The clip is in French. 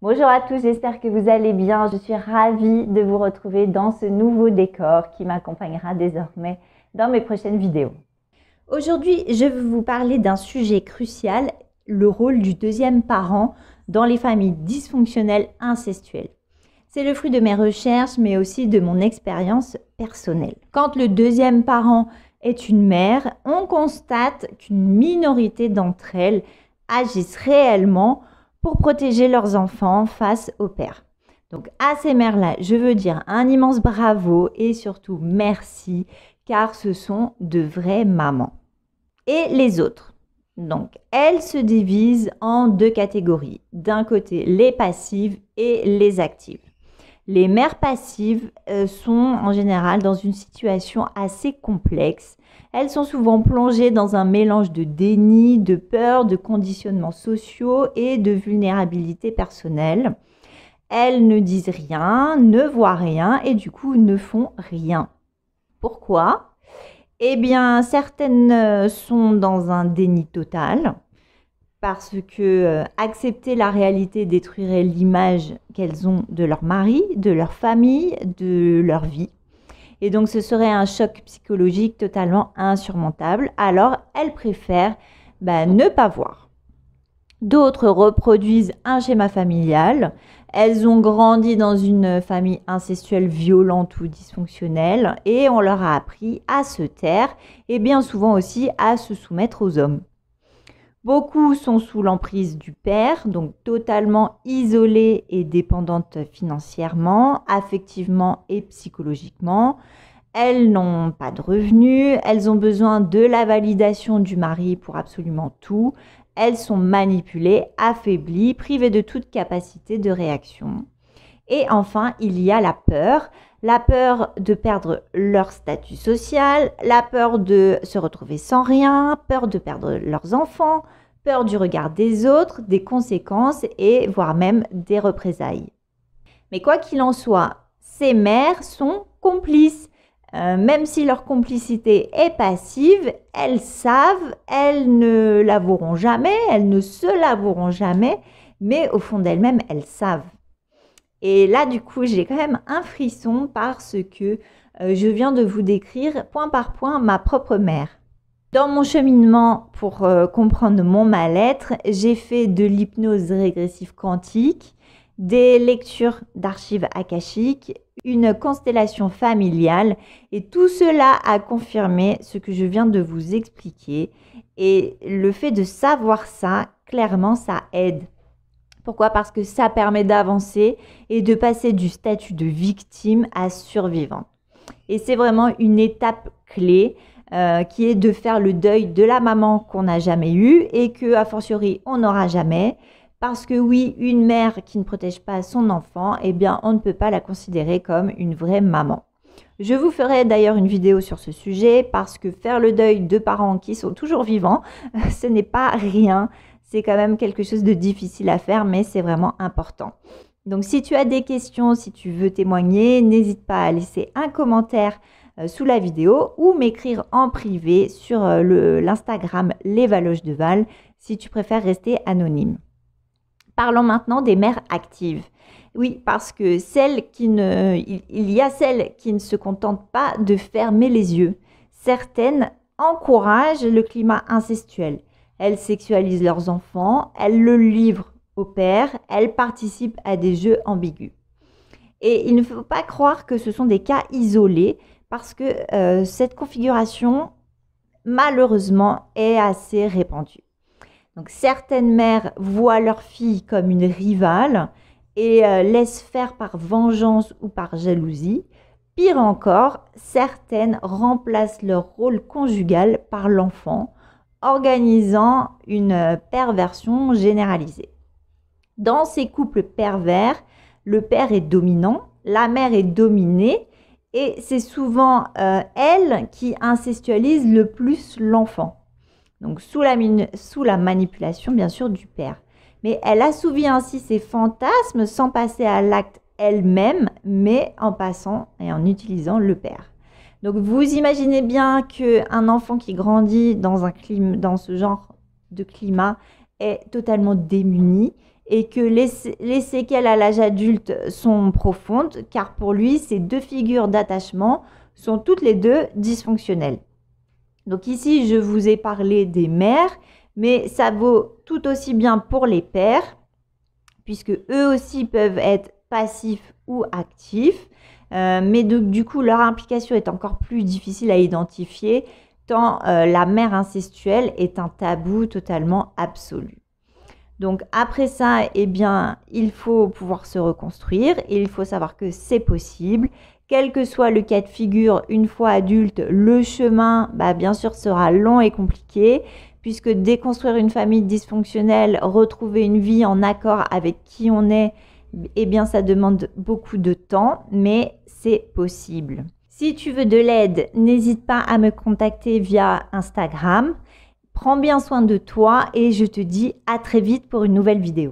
Bonjour à tous, j'espère que vous allez bien. Je suis ravie de vous retrouver dans ce nouveau décor qui m'accompagnera désormais dans mes prochaines vidéos. Aujourd'hui, je vais vous parler d'un sujet crucial, le rôle du deuxième parent dans les familles dysfonctionnelles incestuelles. C'est le fruit de mes recherches, mais aussi de mon expérience personnelle. Quand le deuxième parent est une mère, on constate qu'une minorité d'entre elles agissent réellement pour protéger leurs enfants face au père. Donc à ces mères-là, je veux dire un immense bravo et surtout merci, car ce sont de vraies mamans. Et les autres, donc elles se divisent en deux catégories. D'un côté, les passives et les actives. Les mères passives sont en général dans une situation assez complexe. Elles sont souvent plongées dans un mélange de déni, de peur, de conditionnements sociaux et de vulnérabilité personnelle. Elles ne disent rien, ne voient rien et du coup ne font rien. Pourquoi ? Eh bien, certaines sont dans un déni total, parce que accepter la réalité détruirait l'image qu'elles ont de leur mari, de leur famille, de leur vie. Et donc ce serait un choc psychologique totalement insurmontable. Alors elles préfèrent ne pas voir. D'autres reproduisent un schéma familial. Elles ont grandi dans une famille incestuelle violente ou dysfonctionnelle et on leur a appris à se taire et bien souvent aussi à se soumettre aux hommes. Beaucoup sont sous l'emprise du père, donc totalement isolées et dépendantes financièrement, affectivement et psychologiquement. Elles n'ont pas de revenus, elles ont besoin de la validation du mari pour absolument tout. Elles sont manipulées, affaiblies, privées de toute capacité de réaction. Et enfin, il y a la peur de perdre leur statut social, la peur de se retrouver sans rien, peur de perdre leurs enfants, peur du regard des autres, des conséquences et voire même des représailles. Mais quoi qu'il en soit, ces mères sont complices. Même si leur complicité est passive, elles savent, elles ne l'avoueront jamais, elles ne se l'avoueront jamais, mais au fond d'elles-mêmes, elles savent. Et là, du coup, j'ai quand même un frisson parce que je viens de vous décrire point par point ma propre mère. Dans mon cheminement pour comprendre mon mal-être, j'ai fait de l'hypnose régressive quantique, des lectures d'archives akashiques, une constellation familiale et tout cela a confirmé ce que je viens de vous expliquer. Et le fait de savoir ça, clairement, ça aide. Pourquoi ? Parce que ça permet d'avancer et de passer du statut de victime à survivante. Et c'est vraiment une étape clé qui est de faire le deuil de la maman qu'on n'a jamais eue et que, a fortiori, on n'aura jamais. Parce que oui, une mère qui ne protège pas son enfant, eh bien, on ne peut pas la considérer comme une vraie maman. Je vous ferai d'ailleurs une vidéo sur ce sujet parce que faire le deuil de parents qui sont toujours vivants, ce n'est pas rien. C'est quand même quelque chose de difficile à faire, mais c'est vraiment important. Donc, si tu as des questions, si tu veux témoigner, n'hésite pas à laisser un commentaire sous la vidéo ou m'écrire en privé sur l'Instagram Les Valoches de Val si tu préfères rester anonyme. Parlons maintenant des mères actives. Oui, parce que il y a celles qui ne se contentent pas de fermer les yeux. Certaines encouragent le climat incestuel. Elles sexualisent leurs enfants, elles le livrent au père, elles participent à des jeux ambigus. Et il ne faut pas croire que ce sont des cas isolés parce que cette configuration, malheureusement, est assez répandue. Donc, certaines mères voient leur fille comme une rivale et laissent faire par vengeance ou par jalousie. Pire encore, certaines remplacent leur rôle conjugal par l'enfant, organisant une perversion généralisée. Dans ces couples pervers, le père est dominant, la mère est dominée et c'est souvent elle qui incestualise le plus l'enfant. Donc sous la manipulation bien sûr du père. Mais elle assouvit ainsi ses fantasmes sans passer à l'acte elle-même, mais en passant et en utilisant le père. Donc vous imaginez bien qu'un enfant qui grandit dans ce genre de climat est totalement démuni et que les séquelles à l'âge adulte sont profondes, car pour lui, ces deux figures d'attachement sont toutes les deux dysfonctionnelles. Donc ici, je vous ai parlé des mères, mais ça vaut tout aussi bien pour les pères, puisque eux aussi peuvent être passifs ou actifs, mais donc, du coup, leur implication est encore plus difficile à identifier, tant la mère incestuelle est un tabou totalement absolu. Donc après ça, eh bien, il faut pouvoir se reconstruire et il faut savoir que c'est possible. Quel que soit le cas de figure, une fois adulte, le chemin, bien sûr, sera long et compliqué, puisque déconstruire une famille dysfonctionnelle, retrouver une vie en accord avec qui on est, eh bien, ça demande beaucoup de temps, mais c'est possible. Si tu veux de l'aide, n'hésite pas à me contacter via Instagram. Prends bien soin de toi et je te dis à très vite pour une nouvelle vidéo.